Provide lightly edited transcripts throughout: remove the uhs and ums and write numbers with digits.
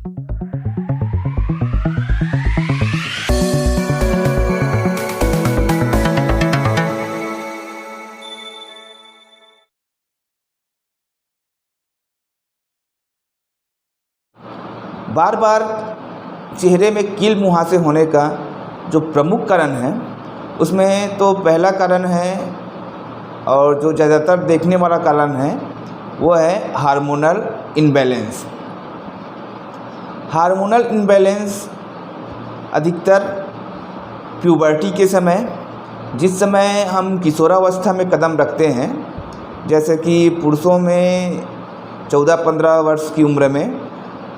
बार बार चेहरे में कील मुहासे होने का जो प्रमुख कारण है, उसमें तो पहला कारण है और जो ज़्यादातर देखने वाला कारण है वो है हार्मोनल इम्बैलेंस। हार्मोनल इम्बैलेंस अधिकतर प्यूबर्टी के समय, जिस समय हम किशोरावस्था में कदम रखते हैं, जैसे कि पुरुषों में 14-15 वर्ष की उम्र में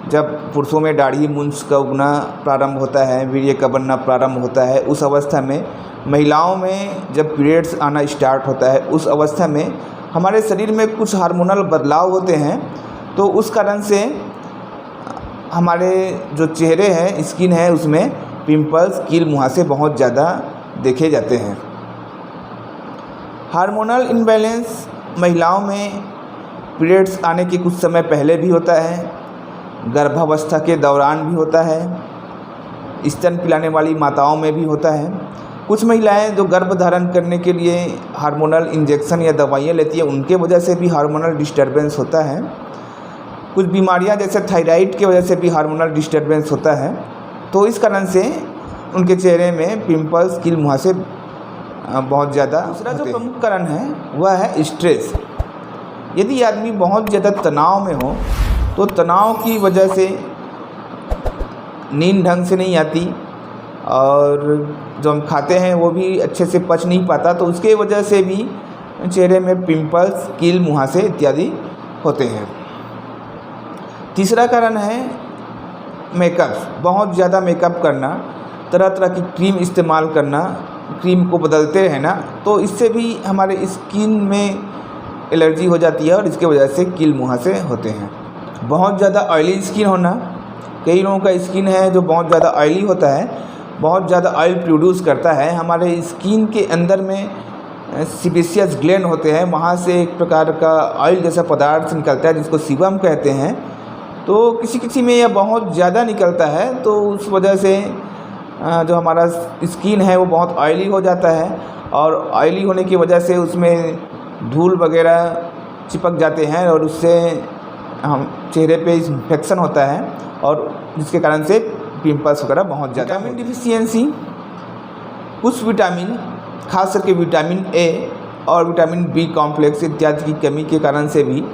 जब पुरुषों में दाढ़ी मूंछ का उगना प्रारंभ होता है, वीर्य का बनना प्रारंभ होता है, उस अवस्था में महिलाओं में जब पीरियड्स आना स्टार्ट होता है, उस अवस्था में हमारे शरीर में कुछ हार्मोनल बदलाव होते हैं। तो उस कारण से हमारे जो चेहरे हैं, स्किन है, उसमें पिंपल्स, कील मुहासे बहुत ज़्यादा देखे जाते हैं। हार्मोनल इम्बैलेंस महिलाओं में पीरियड्स आने के कुछ समय पहले भी होता है, गर्भावस्था के दौरान भी होता है, स्तन पिलाने वाली माताओं में भी होता है। कुछ महिलाएं जो गर्भ धारण करने के लिए हार्मोनल इंजेक्शन या दवाइयाँ लेती हैं, उनके वजह से भी हार्मोनल डिस्टर्बेंस होता है। कुछ बीमारियां जैसे थायराइड की वजह से भी हार्मोनल डिस्टर्बेंस होता है। तो इस कारण से उनके चेहरे में पिंपल्स, कील मुहासे बहुत ज़्यादा। दूसरा जो प्रमुख कारण है वह है स्ट्रेस। यदि आदमी बहुत ज़्यादा तनाव में हो तो तनाव की वजह से नींद ढंग से नहीं आती और जो हम खाते हैं वो भी अच्छे से पच नहीं पाता, तो उसके वजह से भी चेहरे में पिंपल्स, कील मुहासे इत्यादि होते हैं। तीसरा कारण है मेकअप। बहुत ज़्यादा मेकअप करना, तरह तरह की क्रीम इस्तेमाल करना, क्रीम को बदलते रहना, तो इससे भी हमारे स्किन में एलर्जी हो जाती है और इसके वजह से कील मुहासे होते हैं। बहुत ज़्यादा ऑयली स्किन होना। कई लोगों का स्किन है जो बहुत ज़्यादा ऑयली होता है, बहुत ज़्यादा ऑयल प्रोड्यूस करता है। हमारे स्किन के अंदर में सीबेशियस ग्लैंड होते हैं, वहाँ से एक प्रकार का ऑयल जैसा पदार्थ निकलता है जिसको सीबम कहते हैं। तो किसी किसी में यह बहुत ज़्यादा निकलता है, तो उस वजह से जो हमारा स्किन है वो बहुत ऑयली हो जाता है और ऑयली होने की वजह से उसमें धूल वगैरह चिपक जाते हैं और उससे हम चेहरे पे इन्फेक्शन होता है और जिसके कारण से पिंपल्स वगैरह बहुत ज़्यादा। विटामिन डिफिशियंसी, कुछ विटामिन, खास करके विटामिन ए और विटामिन बी कॉम्प्लेक्स इत्यादि की कमी के कारण से भी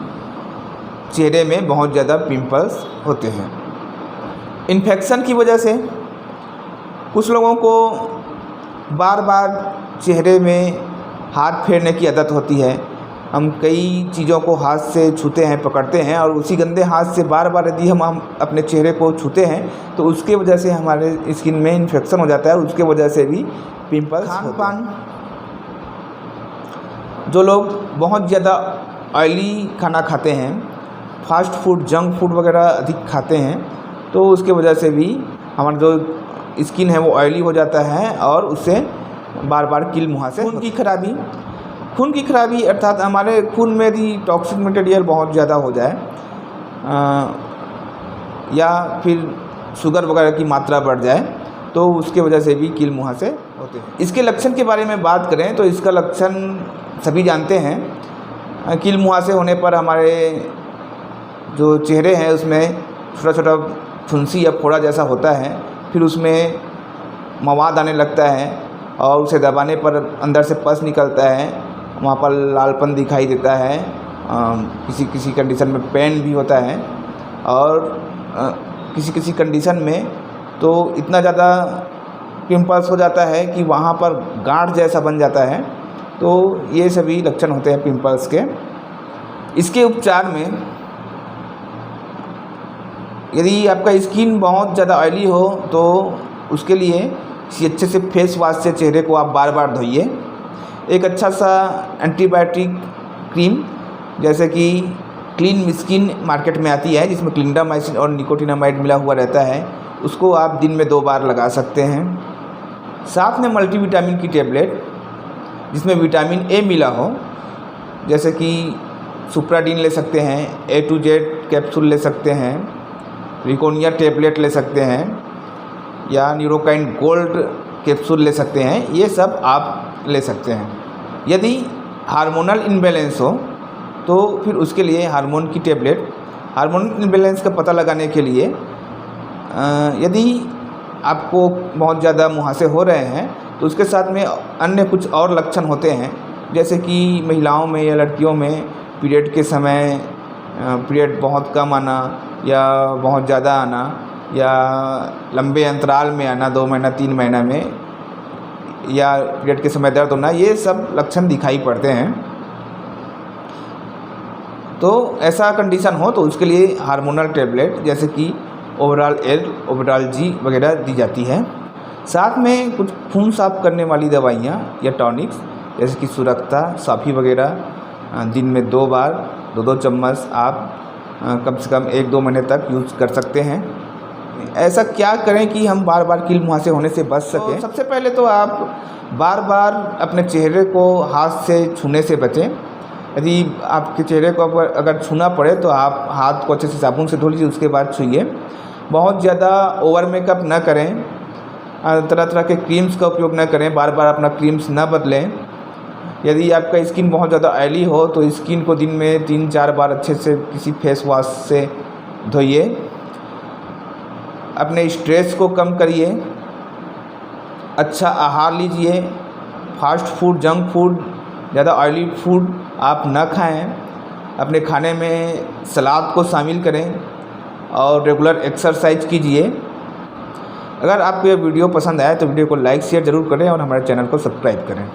चेहरे में बहुत ज़्यादा पिंपल्स होते हैं। इन्फेक्शन की वजह से कुछ लोगों को बार बार चेहरे में हाथ फेरने की आदत होती है। हम कई चीज़ों को हाथ से छूते हैं, पकड़ते हैं और उसी गंदे हाथ से बार बार यदि हम अपने चेहरे को छूते हैं तो उसके वजह से हमारे स्किन में इन्फेक्शन हो जाता है और उसके वजह से भी पिंपल्स होते हैं। जो लोग बहुत ज़्यादा ऑयली खाना खाते हैं, फास्ट फूड, जंक फूड वगैरह अधिक खाते हैं, तो उसके वजह से भी हमारा जो स्किन है वो ऑयली हो जाता है और उससे बार बार कील मुहासे। खून की खराबी अर्थात हमारे खून में यदि टॉक्सिक मटेरियल बहुत ज़्यादा हो जाए या फिर शुगर वगैरह की मात्रा बढ़ जाए तो उसके वजह से भी कील मुहासे होते हैं। इसके लक्षण के बारे में बात करें तो इसका लक्षण सभी जानते हैं। कील मुहासे होने पर हमारे जो चेहरे हैं उसमें छोटा छोटा फुंसी या फोड़ा जैसा होता है, फिर उसमें मवाद आने लगता है और उसे दबाने पर अंदर से पस निकलता है, वहाँ पर लालपन दिखाई देता है, किसी किसी कंडीशन में पेन भी होता है और किसी किसी कंडीशन में तो इतना ज़्यादा पिंपल्स हो जाता है कि वहाँ पर गांठ जैसा बन जाता है। तो ये सभी लक्षण होते हैं पिंपल्स के। इसके उपचार में यदि आपका स्किन बहुत ज़्यादा ऑयली हो तो उसके लिए अच्छे से फेस वॉश से चेहरे को आप बार बार धोइए। एक अच्छा सा एंटीबायोटिक क्रीम जैसे कि क्लीन स्किन मार्केट में आती है जिसमें क्लिंडामाइसिन और निकोटिनामाइड मिला हुआ रहता है, उसको आप दिन में 2 बार लगा सकते हैं। साथ में मल्टीविटामिन की टेबलेट जिसमें विटामिन ए मिला हो, जैसे कि सुप्राडीन ले सकते हैं, A to Z कैप्सूल ले सकते हैं, रिकोनिया टेबलेट ले सकते हैं या न्यूरोकाइन गोल्ड कैप्सूल ले सकते हैं, ये सब आप ले सकते हैं। यदि हार्मोनल इम्बैलेंस हो तो फिर उसके लिए हार्मोन की टेबलेट, हार्मोनल इम्बैलेंस का पता लगाने के लिए यदि आपको बहुत ज़्यादा मुहासे हो रहे हैं तो उसके साथ में अन्य कुछ और लक्षण होते हैं, जैसे कि महिलाओं में या लड़कियों में पीरियड के समय पीरियड बहुत कम आना या बहुत ज़्यादा आना या लंबे अंतराल में आना, 2 महीना 3 महीना में, या पीरियड के समय दर्द होना, ये सब लक्षण दिखाई पड़ते हैं। तो ऐसा कंडीशन हो तो उसके लिए हार्मोनल टेबलेट जैसे कि ओवरॉल एल, ओवरॉल जी वगैरह दी जाती है। साथ में कुछ खून साफ करने वाली दवाइयाँ या टॉनिक्स जैसे कि सुरक्षा, साफी वगैरह दिन में 2 बार 2-2 चम्मच आप कम से कम 1-2 महीने तक यूज़ कर सकते हैं। ऐसा क्या करें कि हम बार बार कील मुहासे होने से बच सकें? तो सबसे पहले तो आप बार बार अपने चेहरे को हाथ से छूने से बचें। यदि आपके चेहरे को अगर छूना पड़े तो आप हाथ को अच्छे से साबुन से धो लीजिए, उसके बाद छूइए। बहुत ज़्यादा ओवर मेकअप न करें, तरह तरह के क्रीम्स का उपयोग न करें, बार बार अपना क्रीम्स न बदलें। यदि आपका स्किन बहुत ज़्यादा ऑयली हो तो स्किन को दिन में 3-4 बार अच्छे से किसी फेस वॉश से धोइए। अपने स्ट्रेस को कम करिए, अच्छा आहार लीजिए, फास्ट फूड, जंक फूड, ज़्यादा ऑयली फूड आप न खाएं। अपने खाने में सलाद को शामिल करें और रेगुलर एक्सरसाइज कीजिए। अगर आपको ये वीडियो पसंद आए तो वीडियो को लाइक शेयर ज़रूर करें और हमारे चैनल को सब्सक्राइब करें।